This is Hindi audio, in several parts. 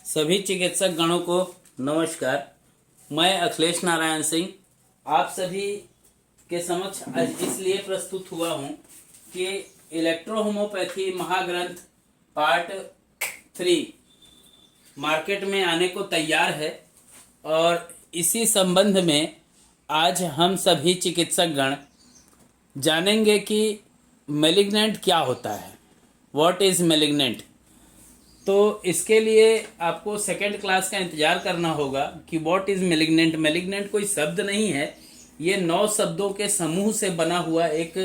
सभी चिकित्सक गणों को नमस्कार। मैं अखिलेश नारायण सिंह आप सभी के समक्ष आज इसलिए प्रस्तुत हुआ हूं कि इलेक्ट्रोहोमोपैथी महाग्रंथ पार्ट 3 मार्केट में आने को तैयार है और इसी संबंध में आज हम सभी चिकित्सक गण जानेंगे कि मैलिग्नेंट क्या होता है, व्हाट इज़ मैलिग्नेंट। तो इसके लिए आपको सेकंड क्लास का इंतज़ार करना होगा कि व्हाट इज़ मैलिग्नेंट। मैलिग्नेंट कोई शब्द नहीं है, ये 9 शब्दों के समूह से बना हुआ एक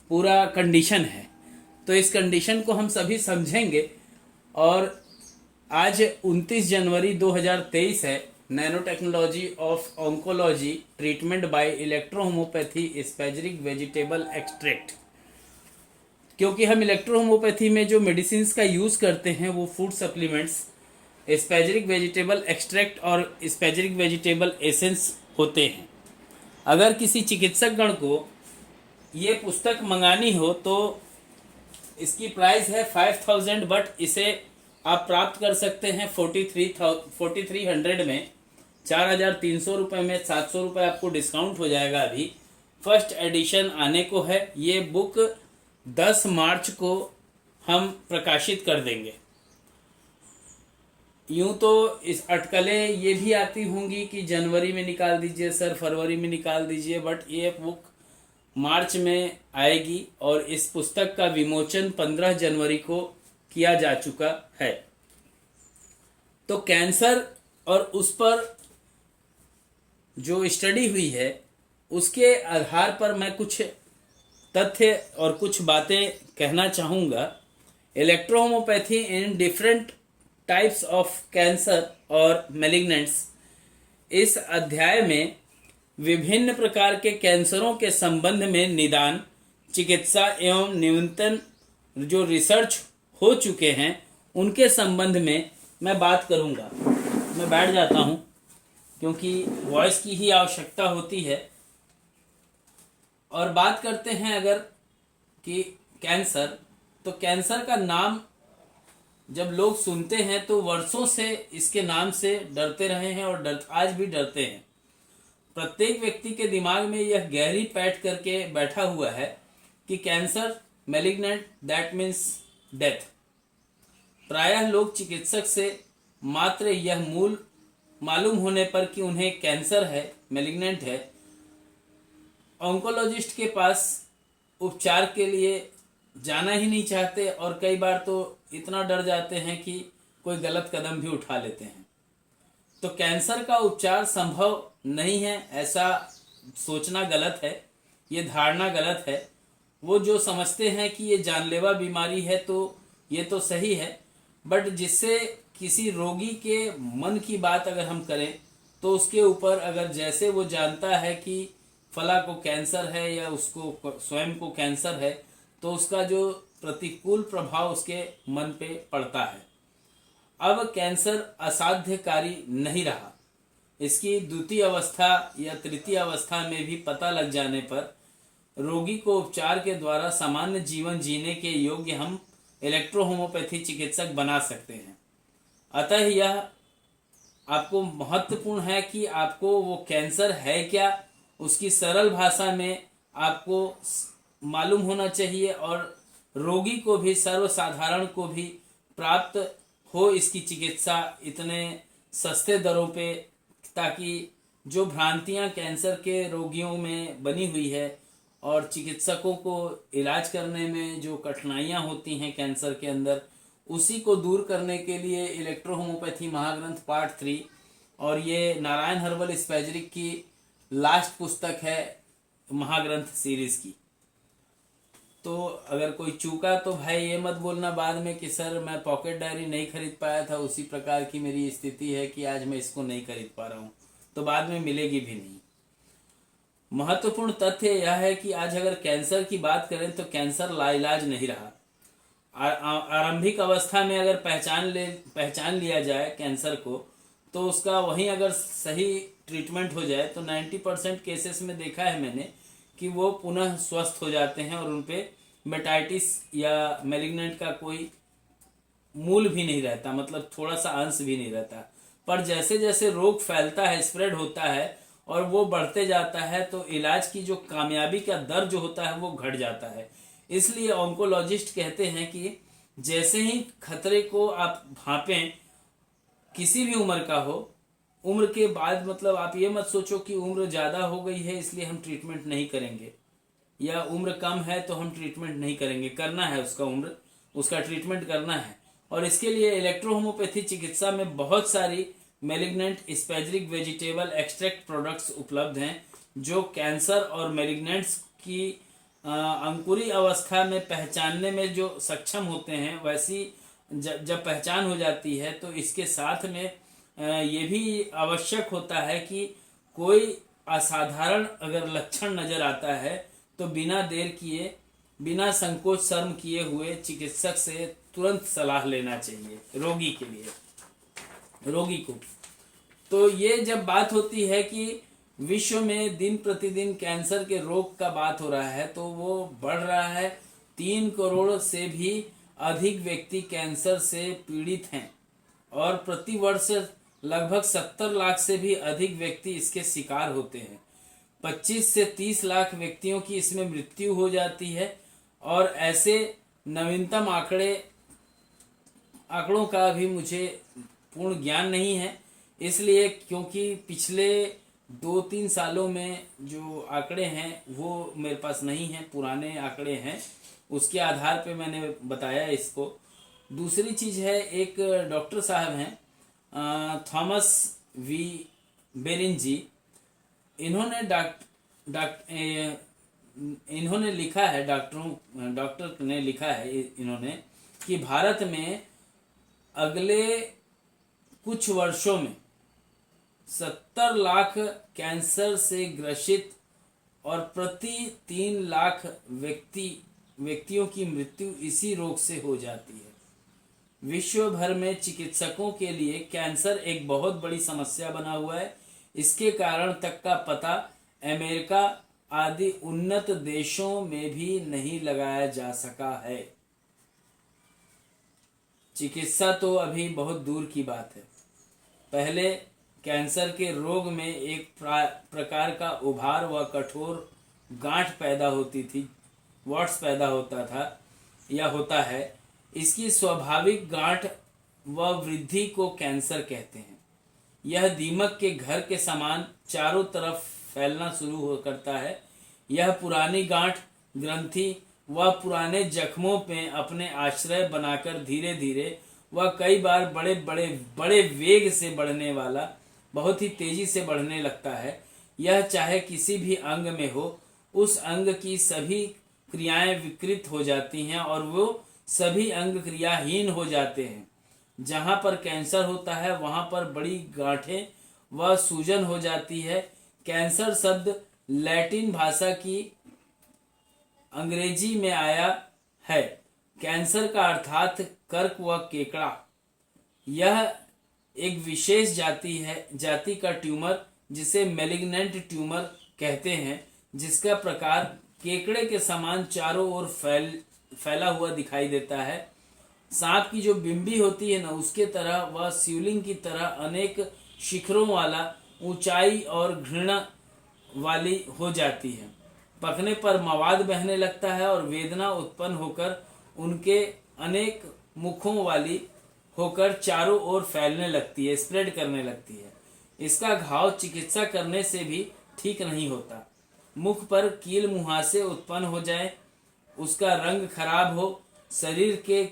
पूरा कंडीशन है। तो इस कंडीशन को हम सभी समझेंगे। और आज 29 जनवरी 2023 है। Nano technology of oncology treatment by electrohomoeopathy spagyric vegetable extract. क्योंकि हम इलेक्ट्रोहोमोपैथी में जो मेडिसिन का यूज़ करते हैं वो फूड सप्लीमेंट्स, स्पैजरिक वेजिटेबल एक्सट्रैक्ट और स्पैजरिक वेजिटेबल एसेंस होते हैं। अगर किसी चिकित्सक गण को ये पुस्तक मंगानी हो तो इसकी प्राइस है 5000, बट इसे आप प्राप्त कर सकते हैं 4300 में, 4300 रुपये में। 700 रुपये आपको डिस्काउंट हो जाएगा। अभी फर्स्ट एडिशन आने को है। ये बुक 10 मार्च को हम प्रकाशित कर देंगे। यूं तो इस अटकलें ये भी आती होंगी कि जनवरी में निकाल दीजिए सर, फरवरी में निकाल दीजिए, बट ये बुक मार्च में आएगी और इस पुस्तक का विमोचन 15 जनवरी को किया जा चुका है। तो कैंसर और उस पर जो स्टडी हुई है उसके आधार पर मैं कुछ तथ्य और कुछ बातें कहना चाहूँगा। Electrohomoeopathy in different types of cancer और मैलिग्नेंट्स। इस अध्याय में विभिन्न प्रकार के कैंसरों के संबंध में निदान, चिकित्सा एवं नियंत्रण जो रिसर्च हो चुके हैं उनके संबंध में मैं बात करूँगा। मैं बैठ जाता हूँ क्योंकि वॉइस की ही आवश्यकता होती है। और बात करते हैं अगर कि कैंसर, तो कैंसर का नाम जब लोग सुनते हैं तो वर्षों से इसके नाम से डरते रहे हैं और आज भी डरते हैं। प्रत्येक व्यक्ति के दिमाग में यह गहरी पैठ करके बैठा हुआ है कि cancer malignant, that means death. प्रायः लोग चिकित्सक से मात्र यह मूल मालूम होने पर कि उन्हें कैंसर है, मैलिग्नेंट है, ऑन्कोलॉजिस्ट के पास उपचार के लिए जाना ही नहीं चाहते और कई बार तो इतना डर जाते हैं कि कोई गलत कदम भी उठा लेते हैं। तो कैंसर का उपचार संभव नहीं है ऐसा सोचना गलत है, ये धारणा गलत है। वो जो समझते हैं कि ये जानलेवा बीमारी है तो ये तो सही है, बट जिससे किसी रोगी के मन की बात अगर हम करें तो उसके ऊपर अगर जैसे वो जानता है कि फला को कैंसर है या उसको स्वयं को कैंसर है तो उसका जो प्रतिकूल प्रभाव उसके मन पे पड़ता है। अब कैंसर असाध्यकारी नहीं रहा। इसकी द्वितीय अवस्था या तृतीय अवस्था में भी पता लग जाने पर रोगी को उपचार के द्वारा सामान्य जीवन जीने के योग्य हम इलेक्ट्रोहोमोपैथी चिकित्सक बना सकते हैं। अतः यह आपको महत्वपूर्ण है कि आपको वो कैंसर है क्या उसकी सरल भाषा में आपको मालूम होना चाहिए और रोगी को भी, सर्वसाधारण को भी प्राप्त हो इसकी चिकित्सा इतने सस्ते दरों पे, ताकि जो भ्रांतियां कैंसर के रोगियों में बनी हुई है और चिकित्सकों को इलाज करने में जो कठिनाइयां होती हैं कैंसर के अंदर, उसी को दूर करने के लिए इलेक्ट्रोहोमोपैथी महाग्रंथ पार्ट 3 और ये नारायण हर्बल स्पैजरिक की लास्ट पुस्तक है महाग्रंथ सीरीज की। तो अगर कोई चूका तो भाई ये मत बोलना बाद में कि सर मैं पॉकेट डायरी नहीं खरीद पाया था, उसी प्रकार की मेरी स्थिति है कि आज मैं इसको नहीं खरीद पा रहा हूँ, तो बाद में मिलेगी भी नहीं। महत्वपूर्ण तथ्य यह है कि आज अगर कैंसर की बात करें तो कैंसर लाइलाज नहीं रहा। आरंभिक अवस्था में अगर पहचान लिया जाए कैंसर को तो उसका वहीं अगर सही ट्रीटमेंट हो जाए तो 90% केसेस में देखा है मैंने कि वो पुनः स्वस्थ हो जाते हैं और उन पे मेटाइटिस या मैलिग्नेंट का कोई मूल भी नहीं रहता, मतलब थोड़ा सा अंश भी नहीं रहता। पर जैसे जैसे रोग फैलता है, स्प्रेड होता है और वो बढ़ते जाता है, तो इलाज की जो कामयाबी का दर जो होता है वो घट जाता है। इसलिए ऑन्कोलॉजिस्ट कहते हैं कि जैसे ही खतरे को आप भांपें, किसी भी उम्र का हो, उम्र के बाद मतलब आप ये मत सोचो कि उम्र ज़्यादा हो गई है इसलिए हम ट्रीटमेंट नहीं करेंगे, या उम्र कम है तो हम ट्रीटमेंट नहीं करेंगे। करना है उसका उम्र, उसका ट्रीटमेंट करना है। और इसके लिए इलेक्ट्रोहोम्योपैथी चिकित्सा में बहुत सारी मेलिग्नेंट स्पेजरिक वेजिटेबल एक्सट्रैक्ट प्रोडक्ट्स उपलब्ध हैं, जो कैंसर और मेलिग्नेंट्स की अंकुरी अवस्था में पहचानने में जो सक्षम होते हैं, वैसी जब पहचान हो जाती है तो इसके साथ में ये भी आवश्यक होता है कि कोई असाधारण अगर लक्षण नजर आता है तो बिना देर किए, बिना संकोच शर्म किए हुए चिकित्सक से तुरंत सलाह लेना चाहिए रोगी के लिए, रोगी को। तो ये जब बात होती है कि विश्व में दिन प्रतिदिन कैंसर के रोग का बात हो रहा है, तो वो बढ़ रहा है। 3 करोड़ से भी अधिक व्यक्ति कैंसर से पीड़ित हैं और प्रतिवर्ष लगभग 70 लाख से भी अधिक व्यक्ति इसके शिकार होते हैं। 25 से 30 लाख व्यक्तियों की इसमें मृत्यु हो जाती है। और ऐसे नवीनतम आंकड़ों का भी मुझे पूर्ण ज्ञान नहीं है, इसलिए क्योंकि पिछले 2-3 सालों में जो आंकड़े हैं वो मेरे पास नहीं हैं, पुराने आंकड़े हैं, उसके आधार पे मैंने बताया इसको। दूसरी चीज़ है, एक डॉक्टर साहब हैं थॉमस वी बेरिन जी, इन्होंने लिखा है, डॉक्टर ने लिखा है इन्होंने कि भारत में अगले कुछ वर्षों में 70 लाख कैंसर से ग्रसित और प्रति 3 लाख व्यक्तियों की मृत्यु इसी रोग से हो जाती है। विश्व भर में चिकित्सकों के लिए कैंसर एक बहुत बड़ी समस्या बना हुआ है। इसके कारण तक का पता अमेरिका आदि उन्नत देशों में भी नहीं लगाया जा सका है। चिकित्सा तो अभी बहुत दूर की बात है। पहले कैंसर के रोग में एक प्रकार का उभार व कठोर गांठ पैदा होती थी, वॉट्स पैदा होता था या होता है। इसकी स्वाभाविक गांठ व वृद्धि को कैंसर कहते हैं। यह दीमक के घर के समान चारों तरफ फैलना शुरू करता है। यह पुरानी गांठ, ग्रंथि व पुराने जख्मों में अपने आश्रय बनाकर धीरे धीरे व कई बार बड़े वेग से बढ़ने वाला, बहुत ही तेजी से बढ़ने लगता है। यह चाहे किसी भी अंग में हो, उस अंग की सभी क्रियाएं विकृत हो जाती हैं और वो सभी अंग क्रियाहीन हो जाते हैं। जहाँ पर कैंसर होता है वहाँ पर बड़ी गांठें व सूजन हो जाती है। कैंसर शब्द लैटिन भाषा की अंग्रेजी में आया है। कैंसर का अर्थात कर्क व केकड़ा। यह एक विशेष जाति का ट्यूमर, जिसे मेलिग्नेंट ट्यूमर कहते हैं, जिसका प्रकार केकड़े के समान चारों ओर फैला हुआ दिखाई देता है। सांप की जो बिंबी होती है ना, उसके तरह वह शिवलिंग की तरह अनेक शिखरों वाला, ऊंचाई और घृणा वाली हो जाती है। पकने पर मवाद बहने लगता है और वेदना उत्पन्न होकर उनके अनेक मुखों वाली होकर चारों ओर फैलने लगती है, स्प्रेड करने लगती है। इसका घाव चिकित्सा करने से भी ठीक नहीं होता। मुख पर कील मुहासे उत्पन्न हो जाए, उसका रंग खराब हो, शरीर के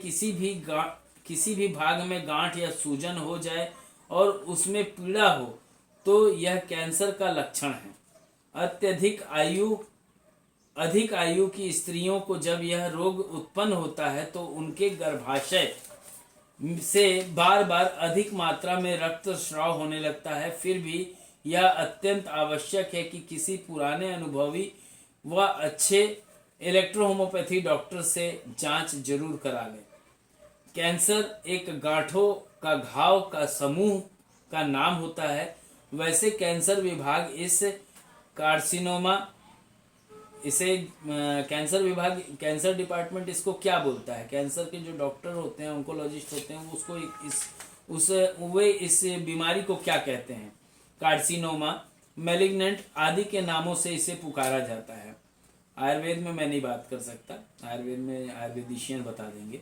किसी भी भाग में गांठ या सूजन हो जाए और उसमें पीड़ा हो, तो यह कैंसर का लक्षण है। अधिक आयु की स्त्रियों को जब यह रोग उत्पन्न होता है तो उनके गर्भाशय से बार बार अधिक मात्रा में रक्तस्राव होने लगता है। फिर भी यह अत्यंत आवश्यक है कि किसी पुराने अनुभवी व अच्छे इलेक्ट्रोहोम्योपैथी डॉक्टर से जांच जरूर करा लें। कैंसर एक गांठों का घाव का समूह का नाम होता है। वैसे कैंसर विभाग इस कार्सिनोमा इसे कैंसर विभाग, कैंसर डिपार्टमेंट इसको क्या बोलता है, कैंसर के जो डॉक्टर होते हैं, ऑन्कोलॉजिस्ट होते हैं, वो उसको वे इस बीमारी को क्या कहते हैं? कार्सिनोमा, मैलिग्नेंट आदि के नामों से इसे पुकारा जाता है। आयुर्वेद में मैं नहीं बात कर सकता, आयुर्वेद में आयुर्वेदिशियन बता देंगे।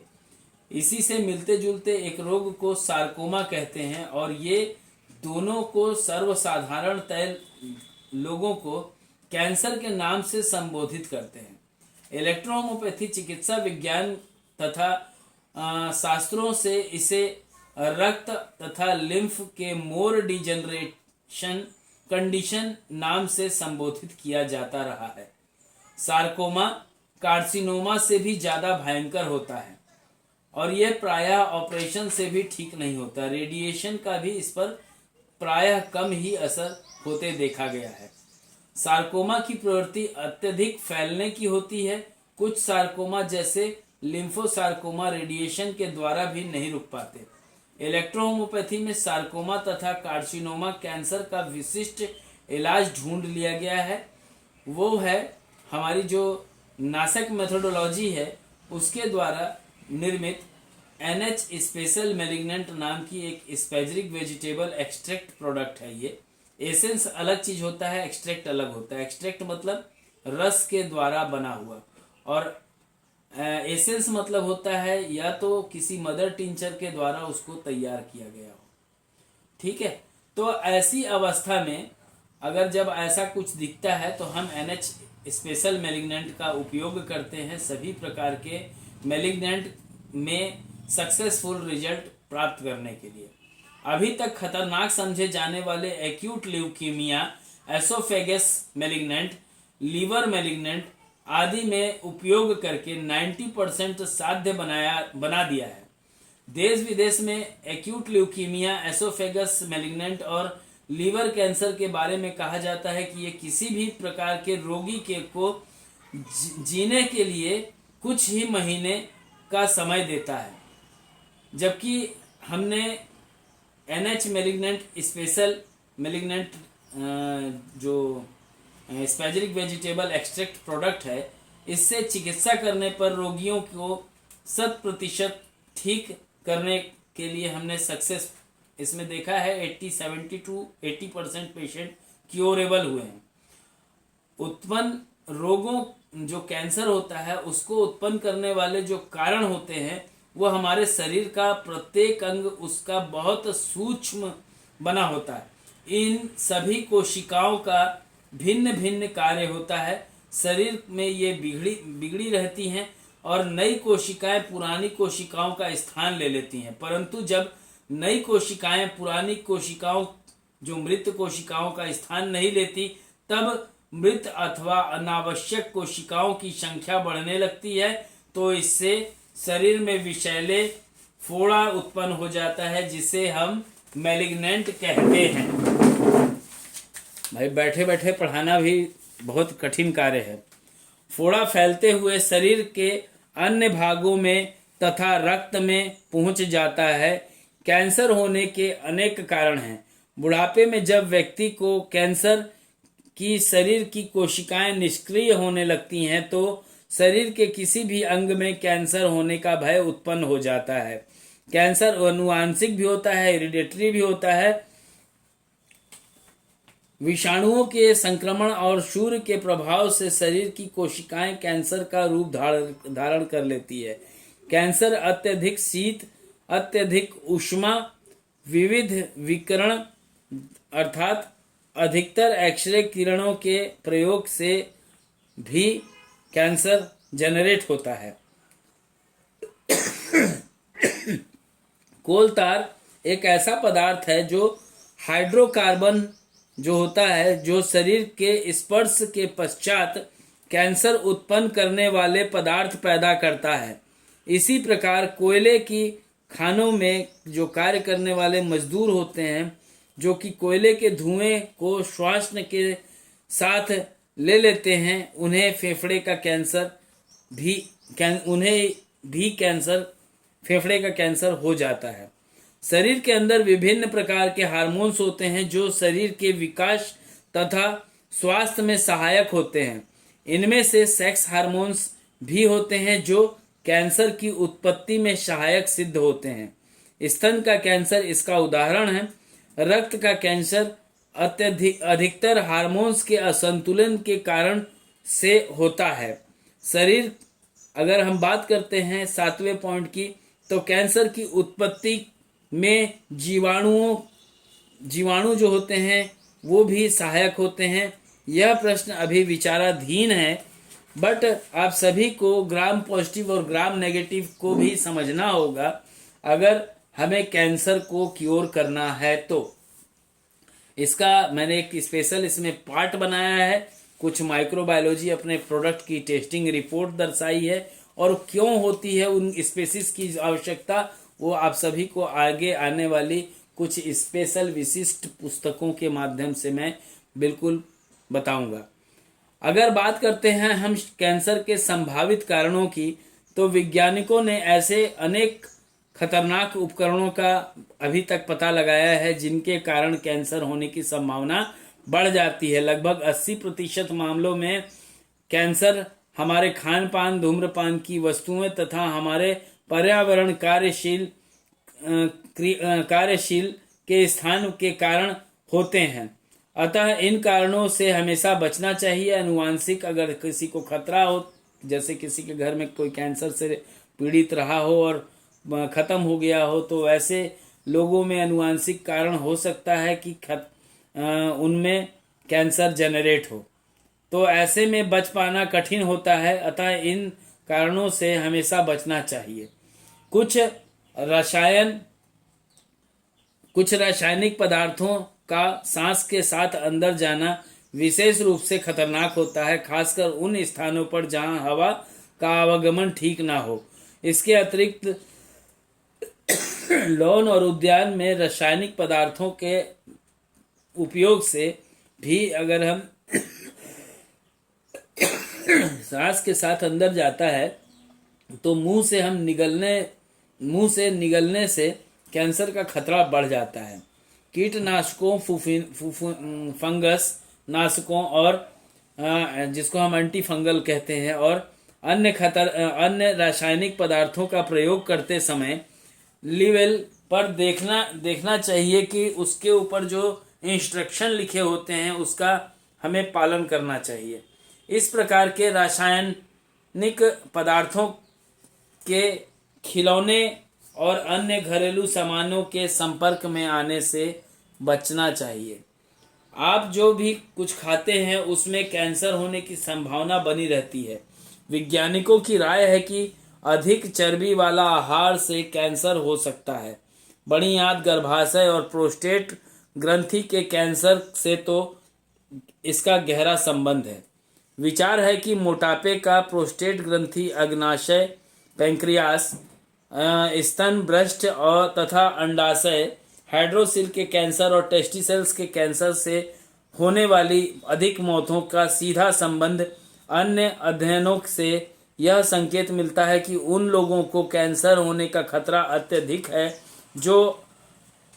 इसी से मिलते जुलते एक रोग को सार्कोमा कहते हैं, और ये दोनों को सर्वसाधारणतः लोगों को कैंसर के नाम से संबोधित करते हैं। इलेक्ट्रोहोम्योपैथी चिकित्सा विज्ञान तथा शास्त्रों से इसे रक्त तथा लिम्फ के मोर डिजेनरेशन कंडीशन नाम से संबोधित किया जाता रहा है। सार्कोमा कार्सिनोमा से भी ज़्यादा भयंकर होता है और यह प्रायः ऑपरेशन से भी ठीक नहीं होता। रेडिएशन का भी इस पर प्रायः कम ही असर होते देखा गया है। सार्कोमा की प्रवृत्ति अत्यधिक फैलने की होती है। कुछ सार्कोमा जैसे लिम्फोसार्कोमा रेडिएशन के द्वारा भी नहीं रुक पाते। इलेक्ट्रोहोम्योपैथी में सार्कोमा तथा कार्सिनोमा कैंसर का विशिष्ट इलाज ढूंढ लिया गया है। वो है हमारी जो नासक मेथोडोलॉजी है उसके द्वारा निर्मित NH स्पेशल मैलिग्नेंट नाम की एक स्पेजरिक वेजिटेबल एक्सट्रैक्ट प्रोडक्ट है। ये एसेंस अलग चीज होता है, एक्सट्रैक्ट अलग होता है। एक्सट्रैक्ट मतलब रस के द्वारा बना हुआ, और एसेंस मतलब होता है या तो किसी मदर टिंचर के द्वारा उसको तैयार किया गया हो। ठीक है, तो ऐसी अवस्था में अगर जब ऐसा कुछ दिखता है तो हम NH स्पेशल मैलिग्नेंट का उपयोग करते हैं सभी प्रकार के मैलिग्नेंट में सक्सेसफुल रिजल्ट प्राप्त करने के लिए। अभी तक खतरनाक समझे जाने वाले acute leukaemia, oesophagus malignant, liver malignant आदि में उपयोग करके 90% साध्य बना दिया है। देश विदेश में एक्यूट ल्यूकीमिया, एसोफेगस मैलिग्नेंट और लीवर कैंसर के बारे में कहा जाता है कि ये किसी भी प्रकार के रोगी के को जीने के लिए कुछ ही महीने का समय देता है, जबकि हमने NH मैलिग्नेंट स्पेशल मैलिग्नेंट जो स्पेजरिक वेजिटेबल एक्सट्रैक्ट प्रोडक्ट है, इससे चिकित्सा करने पर रोगियों को 100% ठीक करने के लिए हमने सक्सेस इसमें देखा है। 70 to 80% पेशेंट क्योरेबल हुए हैं। उत्पन्न रोगों जो कैंसर होता है उसको उत्पन्न करने वाले जो कारण होते हैं वो हमारे शरीर का प्रत्येक अंग उसका बहुत सूक्ष्म बना होता है। इन सभी कोशिकाओं का भिन्न भिन्न कार्य होता है। शरीर में ये बिगड़ी रहती हैं और नई कोशिकाएं पुरानी कोशिकाओं का स्थान ले लेती हैं, परंतु जब नई कोशिकाएं पुरानी कोशिकाओं जो मृत कोशिकाओं का स्थान नहीं लेती, तब मृत अथवा अनावश्यक कोशिकाओं की संख्या बढ़ने लगती है। तो इससे शरीर में विषैले फोड़ा उत्पन्न हो जाता है, जिसे हम मैलिग्नेंट कहते हैं। भाई बैठे बैठे पढ़ाना भी बहुत कठिन कार्य है। फोड़ा फैलते हुए शरीर के अन्य भागों में तथा रक्त में पहुंच जाता है। कैंसर होने के अनेक कारण हैं। बुढ़ापे में जब व्यक्ति को कैंसर की शरीर की कोशिकाएं निष्क्रिय होने लगती हैं तो शरीर के किसी भी अंग में कैंसर होने का भय उत्पन्न हो जाता है। कैंसर अनुवांशिक भी होता है, हेरिडेटरी भी होता है। विषाणुओं के संक्रमण और सूर्य के प्रभाव से शरीर की कोशिकाएं कैंसर का रूप धारण कर लेती है। कैंसर अत्यधिक शीत, अत्यधिक ऊष्मा, विविध विकिरण अर्थात अधिकतर एक्सरे किरणों के प्रयोग से भी कैंसर जनरेट होता है। कोल तार एक ऐसा पदार्थ है जो हाइड्रोकार्बन जो होता है, जो शरीर के स्पर्श के पश्चात कैंसर उत्पन्न करने वाले पदार्थ पैदा करता है। इसी प्रकार कोयले की खानों में जो कार्य करने वाले मजदूर होते हैं, जो कि कोयले के धुएं को श्वास के साथ ले लेते हैं, उन्हें फेफड़े का कैंसर फेफड़े का कैंसर हो जाता है। शरीर के अंदर विभिन्न प्रकार के हार्मोन्स होते हैं जो शरीर के विकास तथा स्वास्थ्य में सहायक होते हैं। इनमें से सेक्स हार्मोन्स भी होते हैं जो कैंसर की उत्पत्ति में सहायक सिद्ध होते हैं। स्तन का कैंसर इसका उदाहरण है। रक्त का कैंसर अधिकतर हार्मोन्स के असंतुलन के कारण से होता है। शरीर, अगर हम बात करते हैं 7वें पॉइंट की, तो कैंसर की उत्पत्ति में जीवाणु जो होते हैं वो भी सहायक होते हैं। यह प्रश्न अभी विचाराधीन है, बट आप सभी को ग्राम पॉजिटिव और ग्राम नेगेटिव को भी समझना होगा अगर हमें कैंसर को क्योर करना है तो। इसका मैंने एक स्पेशल इसमें पार्ट बनाया है। कुछ माइक्रोबायोलॉजी अपने प्रोडक्ट की टेस्टिंग रिपोर्ट दर्शाई है और क्यों होती है उन स्पेसिस की आवश्यकता, वो आप सभी को आगे आने वाली कुछ स्पेशल विशिष्ट पुस्तकों के माध्यम से मैं बिल्कुल बताऊंगा। अगर बात करते हैं हम कैंसर के संभावित कारणों की, तो वैज्ञानिकों ने ऐसे अनेक खतरनाक उपकरणों का अभी तक पता लगाया है जिनके कारण कैंसर होने की संभावना बढ़ जाती है। लगभग 80% मामलों में कैंसर हमारे खान पान, धूम्रपान की वस्तुएं तथा हमारे पर्यावरण कार्यशील के स्थान के कारण होते हैं। अतः इन कारणों से हमेशा बचना चाहिए। अनुवांशिक अगर किसी को खतरा हो, जैसे किसी के घर में कोई कैंसर से पीड़ित रहा हो और खत्म हो गया हो, तो ऐसे लोगों में अनुवांशिक कारण हो सकता है कि उनमें कैंसर जनरेट हो, तो ऐसे में बच पाना कठिन होता है। अतः इन कारणों से हमेशा बचना चाहिए। कुछ रासायनिक पदार्थों का सांस के साथ अंदर जाना विशेष रूप से खतरनाक होता है, खासकर उन स्थानों पर जहां हवा का आवागमन ठीक ना हो। इसके अतिरिक्त लॉन और उद्यान में रासायनिक पदार्थों के उपयोग से भी अगर हम सांस के साथ अंदर जाता है तो मुंह से निगलने से कैंसर का खतरा बढ़ जाता है। कीटनाशकों, फंगस नाशकों और जिसको हम एंटी फंगल कहते हैं, और अन्य रासायनिक पदार्थों का प्रयोग करते समय लेवल पर देखना चाहिए कि उसके ऊपर जो इंस्ट्रक्शन लिखे होते हैं उसका हमें पालन करना चाहिए। इस प्रकार के रासायनिक पदार्थों के खिलौने और अन्य घरेलू सामानों के संपर्क में आने से बचना चाहिए। आप जो भी कुछ खाते हैं उसमें कैंसर होने की संभावना बनी रहती है। वैज्ञानिकों की राय है कि अधिक चर्बी वाला आहार से कैंसर हो सकता है। बड़ी आंत, गर्भाशय और प्रोस्टेट ग्रंथि के कैंसर से तो इसका गहरा संबंध है। विचार है कि मोटापे का प्रोस्टेट ग्रंथि, अग्नाशय, पैंक्रियास, स्तन, ब्रेस्ट और तथा अंडाशय, हाइड्रोसिल के कैंसर और टेस्टिसल्स के कैंसर से होने वाली अधिक मौतों का सीधा संबंध। अन्य अध्ययनों से यह संकेत मिलता है कि उन लोगों को कैंसर होने का खतरा अत्यधिक है जो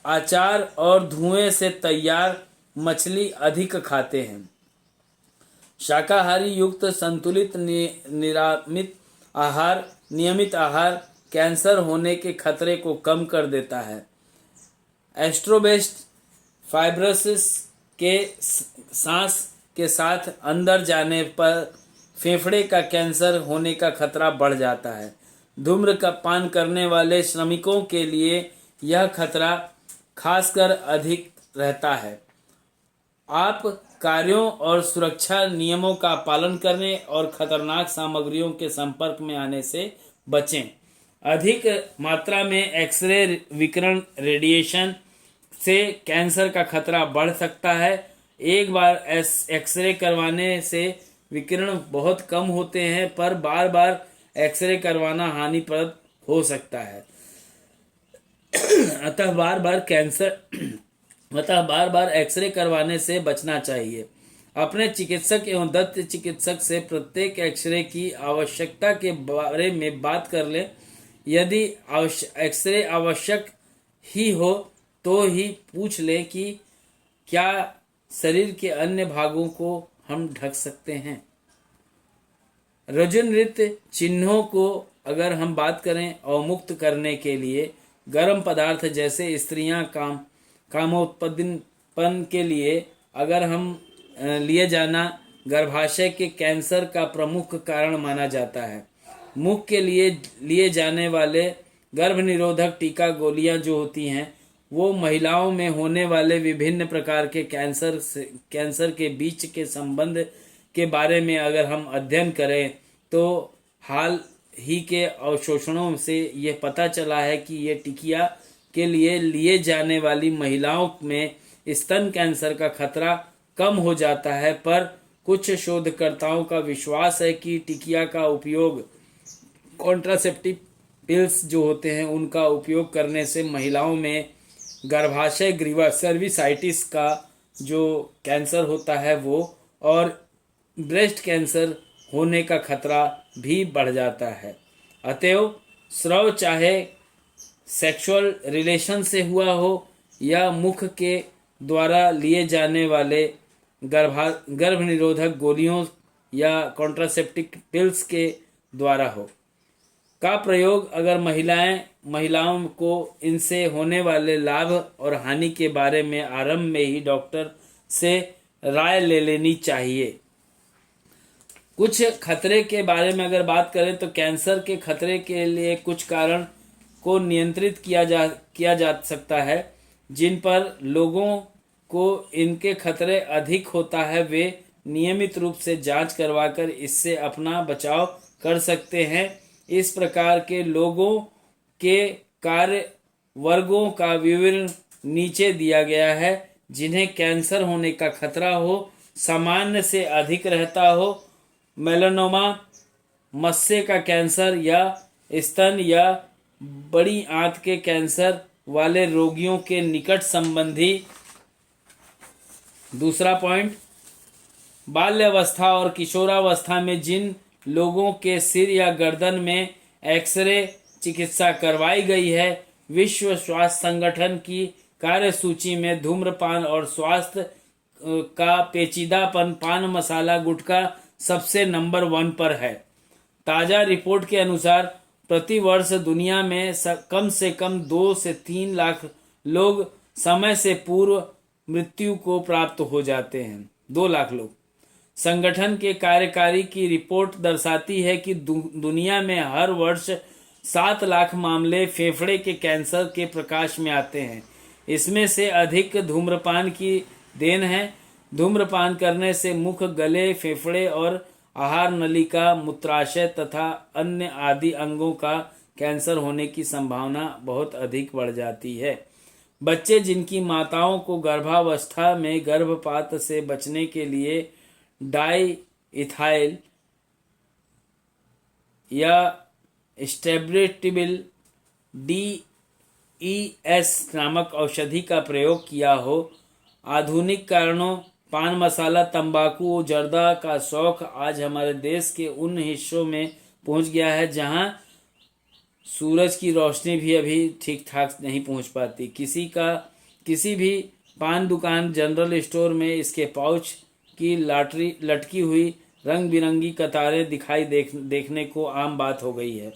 अचार और धुएं से तैयार मछली अधिक खाते हैं। शाकाहारी युक्त संतुलित नियमित आहार कैंसर होने के खतरे को कम कर देता है। एस्ट्रोबेस्ट फाइब्रोसिस के सांस के साथ अंदर जाने पर फेफड़े का कैंसर होने का खतरा बढ़ जाता है। धूम्रपान करने वाले श्रमिकों के लिए यह खतरा खासकर अधिक रहता है। आप कार्यों और सुरक्षा नियमों का पालन करने और खतरनाक सामग्रियों के संपर्क में आने से बचें। अधिक मात्रा में एक्सरे विकिरण रेडिएशन से कैंसर का खतरा बढ़ सकता है। एक बार एक्सरे करवाने से विकिरण बहुत कम होते हैं, पर बार बार एक्सरे करवाना हानिप्रद हो सकता है। अतः बार बार एक्सरे करवाने से बचना चाहिए। अपने चिकित्सक एवं दंत चिकित्सक से प्रत्येक एक्सरे की आवश्यकता के बारे में बात कर लें। यदि एक्सरे आवश्यक ही हो तो ही पूछ लें कि क्या शरीर के अन्य भागों को हम ढक सकते हैं। रजोनित चिन्हों को अगर हम बात करें अवमुक्त करने के लिए गर्म पदार्थ जैसे स्त्रियां कामोत्पादन के लिए अगर हम लिए जाना गर्भाशय के कैंसर का प्रमुख कारण माना जाता है। मुख के लिए जाने वाले गर्भ निरोधक टीका गोलियां जो होती हैं वो महिलाओं में होने वाले विभिन्न प्रकार के कैंसर के बीच के संबंध के बारे में अगर हम अध्ययन करें तो हाल ही के अवशोषणों से ये पता चला है कि ये टिकिया के लिए जाने वाली महिलाओं में स्तन कैंसर का खतरा कम हो जाता है, पर कुछ शोधकर्ताओं का विश्वास है कि टिकिया का उपयोग कॉन्ट्रासेप्टिव पिल्स जो होते हैं उनका उपयोग करने से महिलाओं में गर्भाशय ग्रीवा सर्विसाइटिस का जो कैंसर होता है वो और ब्रेस्ट कैंसर होने का खतरा भी बढ़ जाता है। अतएव स्राव चाहे सेक्सुअल रिलेशन से हुआ हो या मुख के द्वारा लिए जाने वाले गर्भ निरोधक गोलियों या कॉन्ट्रासेप्टिव पिल्स के द्वारा हो का प्रयोग अगर महिलाओं को इनसे होने वाले लाभ और हानि के बारे में आरंभ में ही डॉक्टर से राय ले लेनी चाहिए। कुछ खतरे के बारे में अगर बात करें तो कैंसर के खतरे के लिए कुछ कारण को नियंत्रित किया जा सकता है। जिन पर लोगों को इनके खतरे अधिक होता है वे नियमित रूप से जांच करवाकर इससे अपना बचाव कर सकते हैं। इस प्रकार के लोगों के कार्य वर्गों का विवरण नीचे दिया गया है। जिन्हें कैंसर होने का खतरा हो, सामान्य से अधिक रहता हो, मेलानोमा, मस्से का कैंसर या स्तन या बड़ी आंत के कैंसर वाले रोगियों के निकट संबंधी। दूसरा पॉइंट, बाल्यावस्था और किशोरावस्था में जिन लोगों के सिर या गर्दन में एक्सरे चिकित्सा करवाई गई है, विश्व स्वास्थ्य संगठन की कार्यसूची में धूम्रपान और स्वास्थ्य का पेचीदापन पान मसाला गुटखा सबसे नंबर 1 पर है। ताज़ा रिपोर्ट के अनुसार प्रति वर्ष दुनिया में कम से कम 2 से 3 लाख लोग समय से पूर्व मृत्यु को प्राप्त हो जाते हैं। 2 लाख लोग। संगठन के कार्यकारी की रिपोर्ट दर्शाती है कि दुनिया में हर वर्ष 7 लाख मामले फेफड़े के कैंसर के प्रकाश में आते हैं। इसमें से अधिक धूम्रपान की देन है। धूम्रपान करने से मुख, गले, फेफड़े और आहार नलिका, मूत्राशय तथा अन्य आदि अंगों का कैंसर होने की संभावना बहुत अधिक बढ़ जाती है। बच्चे जिनकी माताओं को गर्भावस्था में गर्भपात से बचने के लिए डाई इथाइल या स्टेबिलिटिबिल DES नामक औषधि का प्रयोग किया हो। आधुनिक कारणों पान मसाला, तंबाकू, जर्दा का शौक आज हमारे देश के उन हिस्सों में पहुंच गया है जहां सूरज की रोशनी भी अभी ठीक ठाक नहीं पहुंच पाती। किसी भी पान दुकान, जनरल स्टोर में इसके पाउच की लटकी हुई रंग बिरंगी कतारें देखने को आम बात हो गई है।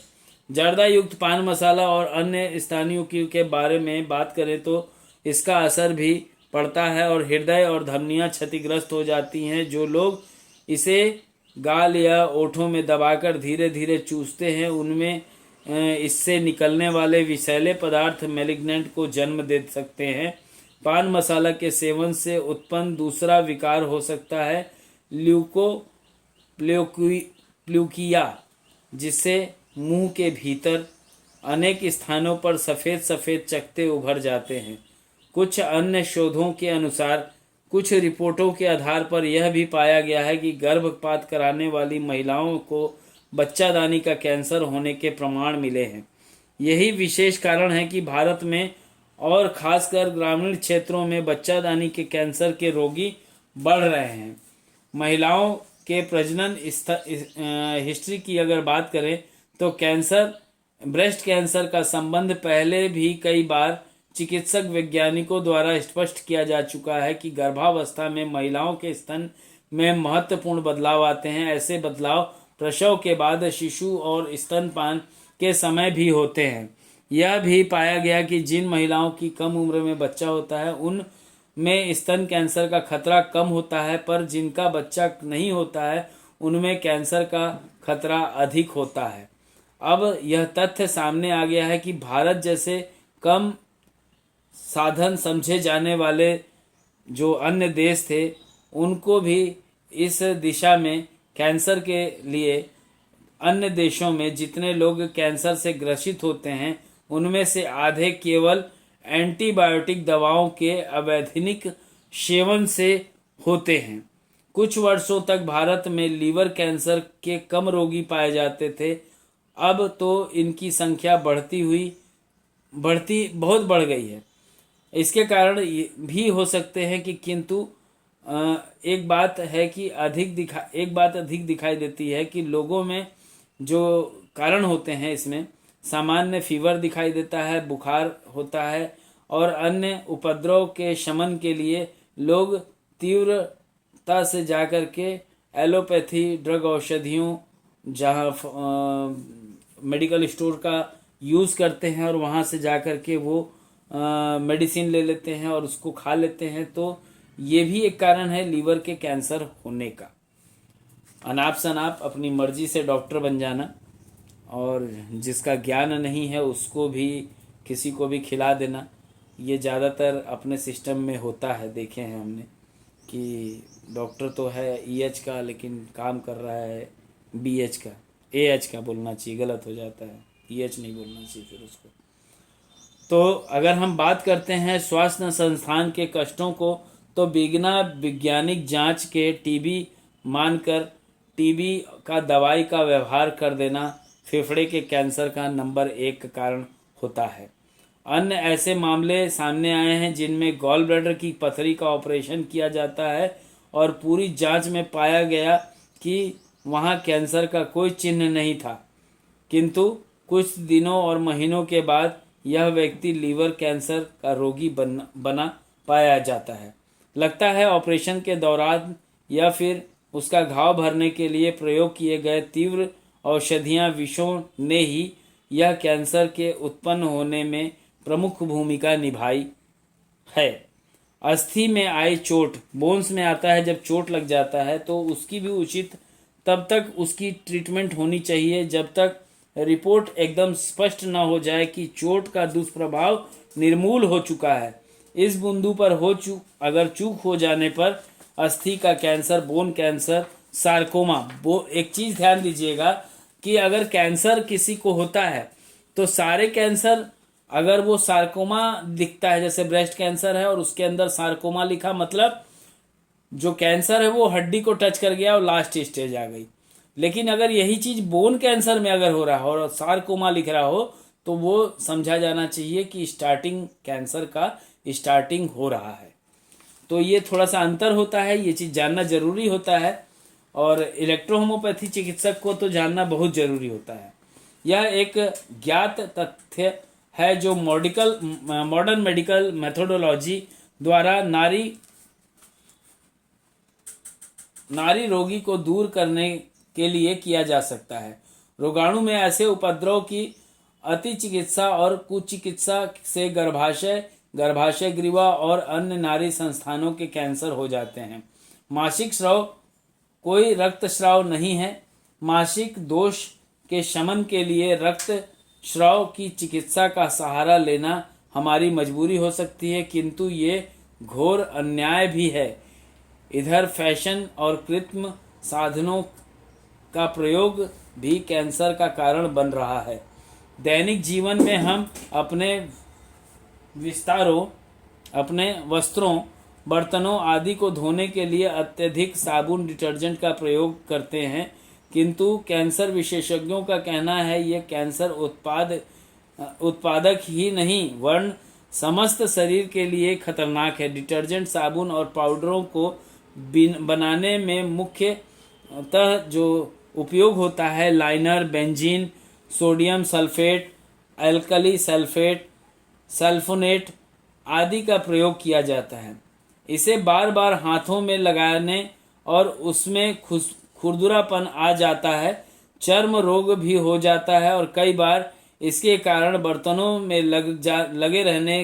जर्दा युक्त पान मसाला और अन्य स्थानीय के बारे में बात करें तो इसका असर भी पड़ता है और हृदय और धमनियां क्षतिग्रस्त हो जाती हैं। जो लोग इसे गाल या ओठों में दबाकर धीरे धीरे चूसते हैं उनमें इससे निकलने वाले विषैले पदार्थ मैलिग्नेंट को जन्म दे सकते हैं। पान मसाला के सेवन से उत्पन्न दूसरा विकार हो सकता है ल्यूकोप्लूकिया, जिससे मुंह के भीतर अनेक स्थानों पर सफ़ेद सफ़ेद चकत्ते उभर जाते हैं। कुछ अन्य शोधों के अनुसार कुछ रिपोर्टों के आधार पर यह भी पाया गया है कि गर्भपात कराने वाली महिलाओं को बच्चादानी का कैंसर होने के प्रमाण मिले हैं। यही विशेष कारण है कि भारत में और खासकर ग्रामीण क्षेत्रों में बच्चादानी के कैंसर के रोगी बढ़ रहे हैं। महिलाओं के प्रजनन हिस्ट्री की अगर बात करें तो ब्रेस्ट कैंसर का संबंध पहले भी कई बार चिकित्सक वैज्ञानिकों द्वारा स्पष्ट किया जा चुका है कि गर्भावस्था में महिलाओं के स्तन में महत्वपूर्ण बदलाव आते हैं। ऐसे बदलाव प्रसव के बाद शिशु और स्तनपान के समय भी होते हैं। यह भी पाया गया कि जिन महिलाओं की कम उम्र में बच्चा होता है उन में स्तन कैंसर का खतरा कम होता है, पर जिनका बच्चा नहीं होता है उनमें कैंसर का खतरा अधिक होता है। अब यह तथ्य सामने आ गया है कि भारत जैसे कम साधन समझे जाने वाले जो अन्य देश थे उनको भी इस दिशा में कैंसर के लिए अन्य देशों में जितने लोग कैंसर से ग्रसित होते हैं उनमें से आधे केवल एंटीबायोटिक दवाओं के अवैधानिक सेवन से होते हैं। कुछ वर्षों तक भारत में लीवर कैंसर के कम रोगी पाए जाते थे, अब तो इनकी संख्या बढ़ती बहुत बढ़ गई है। इसके कारण ये भी हो सकते हैं कि किंतु एक बात अधिक दिखाई देती है कि लोगों में जो कारण होते हैं इसमें सामान्य फीवर दिखाई देता है, बुखार होता है और अन्य उपद्रव के शमन के लिए लोग तीव्रता से जाकर के एलोपैथी ड्रग औषधियों जहाँ मेडिकल स्टोर का यूज़ करते हैं और वहाँ से जाकर के वो मेडिसिन ले लेते हैं और उसको खा लेते हैं। तो ये भी एक कारण है लीवर के कैंसर होने का। अनाप शनाप अपनी मर्जी से डॉक्टर बन जाना और जिसका ज्ञान नहीं है उसको भी किसी को भी खिला देना, ये ज़्यादातर अपने सिस्टम में होता है। देखे हैं हमने कि डॉक्टर तो है EH का लेकिन काम कर रहा है BH का, AH का बोलना चाहिए, गलत हो जाता है, EH नहीं बोलना चाहिए फिर उसको। तो अगर हम बात करते हैं स्वास्थ्य संस्थान के कष्टों को, तो बिना वैज्ञानिक जांच के टीबी मानकर टीबी का दवाई का व्यवहार कर देना फेफड़े के कैंसर का नंबर 1 कारण होता है। अन्य ऐसे मामले सामने आए हैं जिनमें गॉल ब्लैडर की पथरी का ऑपरेशन किया जाता है और पूरी जांच में पाया गया कि वहां कैंसर का कोई चिन्ह नहीं था, किंतु कुछ दिनों और महीनों के बाद यह व्यक्ति लीवर कैंसर का रोगी बना पाया जाता है। लगता है ऑपरेशन के दौरान या फिर उसका घाव भरने के लिए प्रयोग किए गए तीव्र औषधियां विषों ने ही यह कैंसर के उत्पन्न होने में प्रमुख भूमिका निभाई है। अस्थि में आई चोट, बोन्स में आता है जब चोट लग जाता है तो उसकी भी उचित तब तक उसकी ट्रीटमेंट होनी चाहिए जब तक रिपोर्ट एकदम स्पष्ट न हो जाए कि चोट का दुष्प्रभाव निर्मूल हो चुका है। इस बिंदु पर अगर चूक हो जाने पर अस्थि का कैंसर, बोन कैंसर, सार्कोमा, वो एक चीज़ ध्यान दीजिएगा कि अगर कैंसर किसी को होता है तो सारे कैंसर, अगर वो सार्कोमा दिखता है जैसे ब्रेस्ट कैंसर है और उसके अंदर सार्कोमा लिखा, मतलब जो कैंसर है वो हड्डी को टच कर गया और लास्ट स्टेज आ गई। लेकिन अगर यही चीज़ बोन कैंसर में अगर हो रहा हो और सार्कोमा लिख रहा हो तो वो समझा जाना चाहिए कि स्टार्टिंग कैंसर का स्टार्टिंग हो रहा है। तो ये थोड़ा सा अंतर होता है, ये चीज़ जानना जरूरी होता है और इलेक्ट्रोहोमोपैथी चिकित्सक को तो जानना बहुत जरूरी होता है। यह एक ज्ञात तथ्य है जो मॉडर्न मेडिकल मेथोडोलॉजी द्वारा नारी रोगी को दूर करने के लिए किया जा सकता है। रोगाणु में ऐसे उपद्रव की अति चिकित्सा और कुचिकित्सा से गर्भाशय ग्रीवा और अन्य नारी संस्थानों के कैंसर हो जाते हैं। मासिक स्राव, कोई रक्तस्राव नहीं है। मासिक दोष के शमन के लिए रक्त स्राव की चिकित्सा का सहारा लेना हमारी मजबूरी हो सकती है, किंतु ये घोर अन्याय भी है। इधर फैशन और कृत्रिम साधनों का प्रयोग भी कैंसर का कारण बन रहा है। दैनिक जीवन में हम अपने अपने वस्त्रों, बर्तनों आदि को धोने के लिए अत्यधिक साबुन, डिटर्जेंट का प्रयोग करते हैं, किंतु कैंसर विशेषज्ञों का कहना है ये कैंसर उत्पादक ही नहीं वरन समस्त शरीर के लिए खतरनाक है। डिटर्जेंट, साबुन और पाउडरों को बनाने में मुख्यतः जो उपयोग होता है liner, benzene, sodium sulphate, alkali sulphate, sulphonate आदि का प्रयोग किया जाता है। इसे बार बार हाथों में लगाने और उसमें खुरदुरापन आ जाता है चर्म रोग भी हो जाता है और कई बार इसके कारण बर्तनों में लगे रहने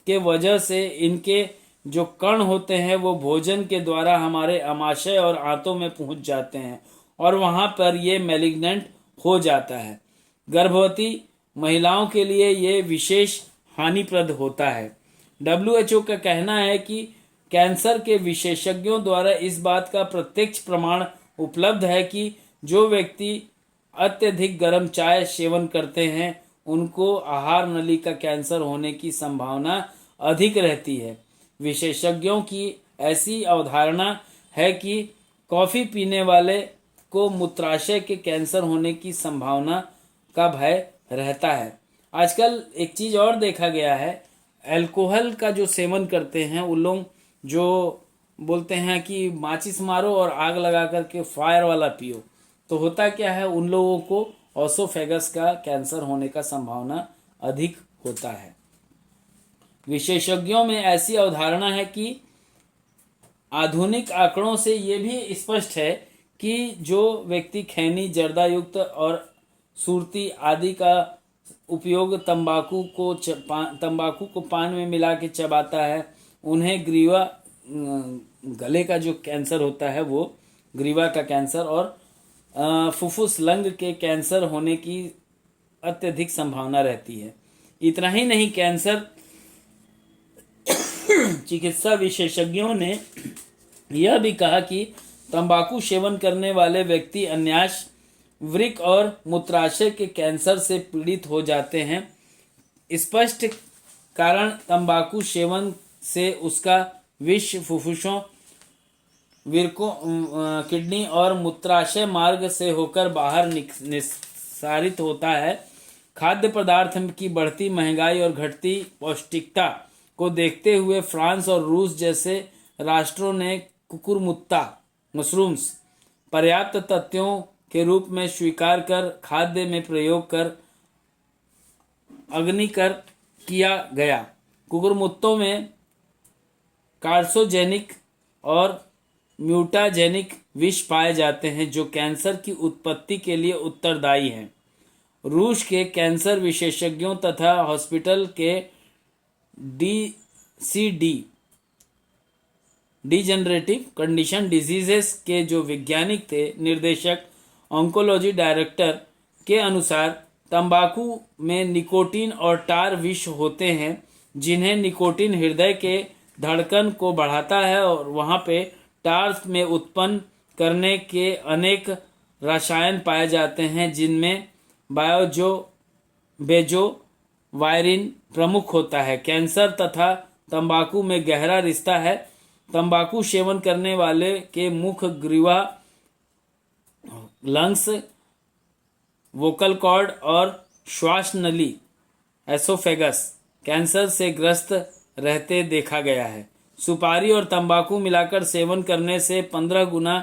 के वजह से इनके जो कण होते हैं वो भोजन के द्वारा हमारे आमाशय और आंतों में पहुंच जाते हैं और वहां पर ये मैलिग्नेंट हो जाता है। गर्भवती महिलाओं के लिए ये विशेष हानिप्रद होता है। WHO का कहना है कि कैंसर के विशेषज्ञों द्वारा इस बात का प्रत्यक्ष प्रमाण उपलब्ध है कि जो व्यक्ति अत्यधिक गर्म चाय सेवन करते हैं उनको आहार नली का कैंसर होने की संभावना अधिक रहती है। विशेषज्ञों की ऐसी अवधारणा है कि कॉफ़ी पीने वाले को मूत्राशय के कैंसर होने की संभावना का भय रहता है। आजकल एक चीज़ और देखा गया है, अल्कोहल का जो सेवन करते हैं उन लोग जो बोलते हैं कि माचिस मारो और आग लगा करके फायर वाला पियो, तो होता क्या है, उन लोगों को ओसोफेगस का कैंसर होने का संभावना अधिक होता है। विशेषज्ञों में ऐसी अवधारणा है कि आधुनिक आंकड़ों से ये भी स्पष्ट है कि जो व्यक्ति खैनी, जर्दायुक्त और सुरती आदि का उपयोग तंबाकू को पान में मिला के चबाता है, उन्हें ग्रीवा गले का जो कैंसर होता है वो ग्रीवा का कैंसर और फुफ्फुस लंग के कैंसर होने की अत्यधिक संभावना रहती है। इतना ही नहीं, कैंसर चिकित्सा विशेषज्ञों ने यह भी कहा कि तंबाकू सेवन करने वाले व्यक्ति अन्याश, वृक्क और मूत्राशय के कैंसर से पीड़ित हो जाते हैं। स्पष्ट कारण तंबाकू सेवन से उसका विष फुफ्फुसों, वृक्कों, किडनी और मूत्राशय मार्ग से होकर बाहर निस्सारित होता है। खाद्य पदार्थ की बढ़ती महंगाई और घटती पौष्टिकता को देखते हुए फ्रांस और रूस जैसे राष्ट्रों ने कुकुरमुत्ता मशरूम्स पर्याप्त तथ्यों के रूप में स्वीकार कर खाद्य में प्रयोग कर अग्निकर किया गया। कुकुरमुत्तों में कार्सोजेनिक और म्यूटाजेनिक विष पाए जाते हैं जो कैंसर की उत्पत्ति के लिए उत्तरदायी हैं। रूस के कैंसर विशेषज्ञों तथा हॉस्पिटल के DCD डिजेनरेटिव कंडीशन डिजीजेस के जो वैज्ञानिक थे, निर्देशक, ऑन्कोलॉजी डायरेक्टर के अनुसार तंबाकू में निकोटीन और टार विष होते हैं जिन्हें निकोटीन हृदय के धड़कन को बढ़ाता है और वहाँ पे टार में उत्पन्न करने के अनेक रसायन पाए जाते हैं जिनमें बेंजोवायरिन प्रमुख होता है। कैंसर तथा तंबाकू में गहरा रिश्ता है। तंबाकू सेवन करने वाले के मुख, ग्रीवा, लंग्स, वोकल कॉर्ड और श्वास नली एसोफेगस कैंसर से ग्रस्त रहते देखा गया है। सुपारी और तंबाकू मिलाकर सेवन करने से 15 गुना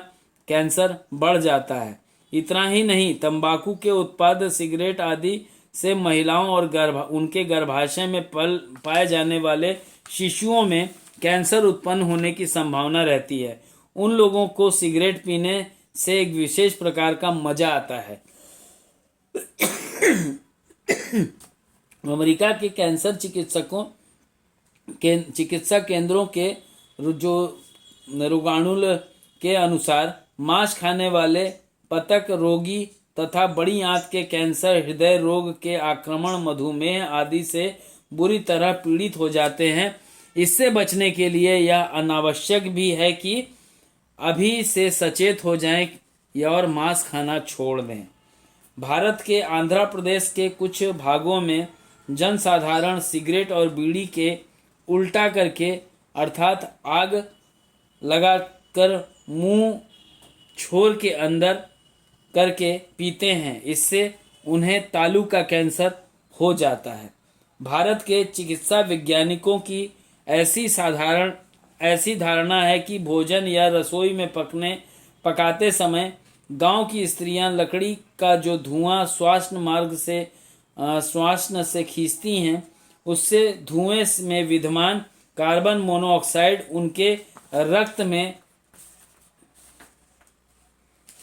कैंसर बढ़ जाता है। इतना ही नहीं, तंबाकू के उत्पाद, सिगरेट आदि से महिलाओं और उनके गर्भाशय में पाए जाने वाले शिशुओं में कैंसर उत्पन्न होने की संभावना रहती है। उन लोगों को सिगरेट पीने से एक विशेष प्रकार का मजा आता है। अमेरिका के कैंसर चिकित्सा केंद्रों के जो रोगाणुल के अनुसार मांस खाने वाले पतक रोगी तथा बड़ी आंत के कैंसर, हृदय रोग के आक्रमण, मधुमेह आदि से बुरी तरह पीड़ित हो जाते हैं। इससे बचने के लिए यह अनावश्यक भी है कि अभी से सचेत हो जाएं और मांस खाना छोड़ दें। भारत के आंध्र प्रदेश के कुछ भागों में जनसाधारण सिगरेट और बीड़ी के उल्टा करके अर्थात आग लगाकर मुंह छोर के अंदर करके पीते हैं। इससे उन्हें तालू का कैंसर हो जाता है। भारत के चिकित्सा वैज्ञानिकों की ऐसी धारणा है कि भोजन या रसोई में पकाते समय गांव की स्त्रियां लकड़ी का जो धुआं श्वासन से खींचती हैं, उससे धुएं में विद्यमान कार्बन मोनोऑक्साइड उनके रक्त में,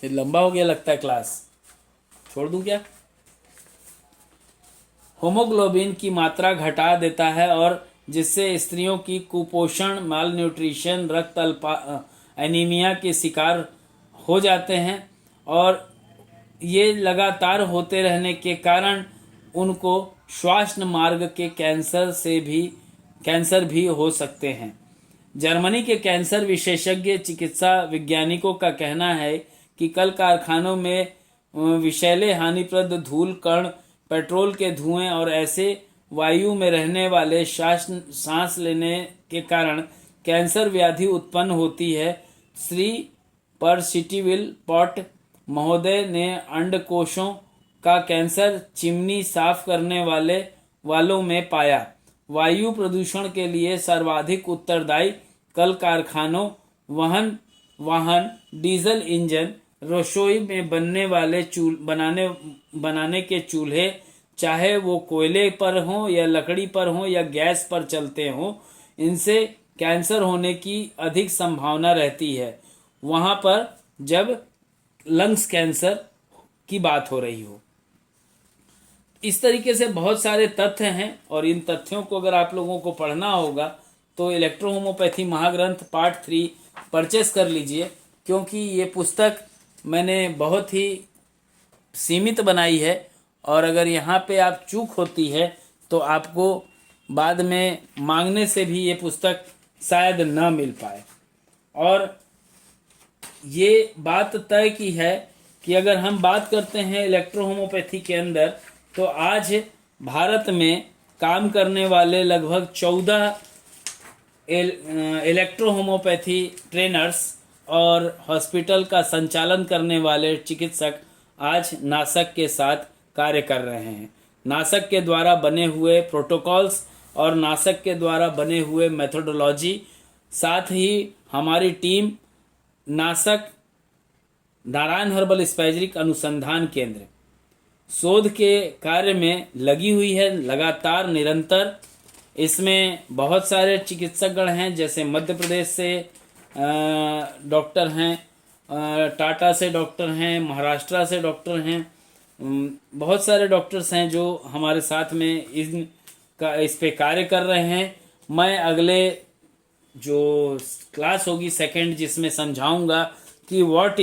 लंबा हो गया लगता है क्लास, छोड़ दूं क्या? होमोग्लोबिन की मात्रा घटा देता है और जिससे स्त्रियों की कुपोषण, माल न्यूट्रिशन, रक्त एनीमिया के शिकार हो जाते हैं और ये लगातार होते रहने के कारण उनको श्वास मार्ग के कैंसर भी हो सकते हैं। जर्मनी के कैंसर विशेषज्ञ चिकित्सा वैज्ञानिकों का कहना है कि कल कारखानों में विषैले हानिप्रद धूल कण, पेट्रोल के धुएं और ऐसे वायु में रहने वाले सांस लेने के कारण कैंसर व्याधि उत्पन्न होती है। श्री परसिटिविल पॉट महोदय ने अंडकोशों का कैंसर चिमनी साफ करने वालों में पाया। वायु प्रदूषण के लिए सर्वाधिक उत्तरदायी कल कारखानों, वाहन, डीजल इंजन, रसोई में बनाने के चूल्हे, चाहे वो कोयले पर हों या लकड़ी पर हों या गैस पर चलते हों, इनसे कैंसर होने की अधिक संभावना रहती है। वहाँ पर जब लंग्स कैंसर की बात हो रही हो। इस तरीके से बहुत सारे तथ्य हैं और इन तथ्यों को अगर आप लोगों को पढ़ना होगा तो इलेक्ट्रोहोमोपैथी महाग्रंथ पार्ट 3 परचेस कर लीजिए, क्योंकि ये पुस्तक मैंने बहुत ही सीमित बनाई है और अगर यहाँ पे आप चूक होती है तो आपको बाद में मांगने से भी ये पुस्तक शायद न मिल पाए। और ये बात तय की है कि अगर हम बात करते हैं इलेक्ट्रोहोमोपैथी के अंदर, तो आज भारत में काम करने वाले लगभग 14 इलेक्ट्रोहोमोपैथी ट्रेनर्स और हॉस्पिटल का संचालन करने वाले चिकित्सक आज नासक के साथ कार्य कर रहे हैं। नासक के द्वारा बने हुए प्रोटोकॉल्स और नासक के द्वारा बने हुए मेथोडोलॉजी, साथ ही हमारी टीम नासक नारायण हर्बल स्पैजरिक अनुसंधान केंद्र शोध के कार्य में लगी हुई है लगातार, निरंतर। इसमें बहुत सारे चिकित्सकगण हैं, जैसे मध्य प्रदेश से डॉक्टर हैं, टाटा से डॉक्टर हैं, महाराष्ट्र से डॉक्टर हैं, बहुत सारे डॉक्टर्स हैं जो हमारे साथ में इस पे कार्य कर रहे हैं। मैं अगले जो क्लास होगी सेकंड, जिसमें समझाऊंगा कि व्हाट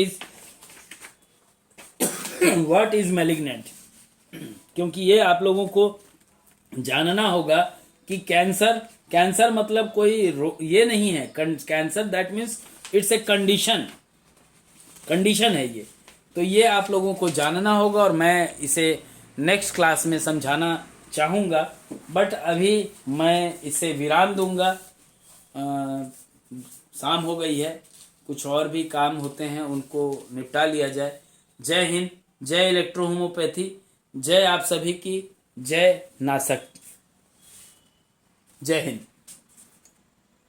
इज मैलिग्नेंट, क्योंकि ये आप लोगों को जानना होगा कि कैंसर मतलब कोई ये नहीं है। Cancer that means it's a condition है ये। तो ये आप लोगों को जानना होगा और मैं इसे नेक्स्ट क्लास में समझाना चाहूँगा, बट अभी मैं इसे विराम दूंगा। शाम हो गई है, कुछ और भी काम होते हैं उनको निपटा लिया जाए। जय हिंद, जय इलेक्ट्रोहोमोपैथी, जय आप सभी की, जय नासक, जय हिंद।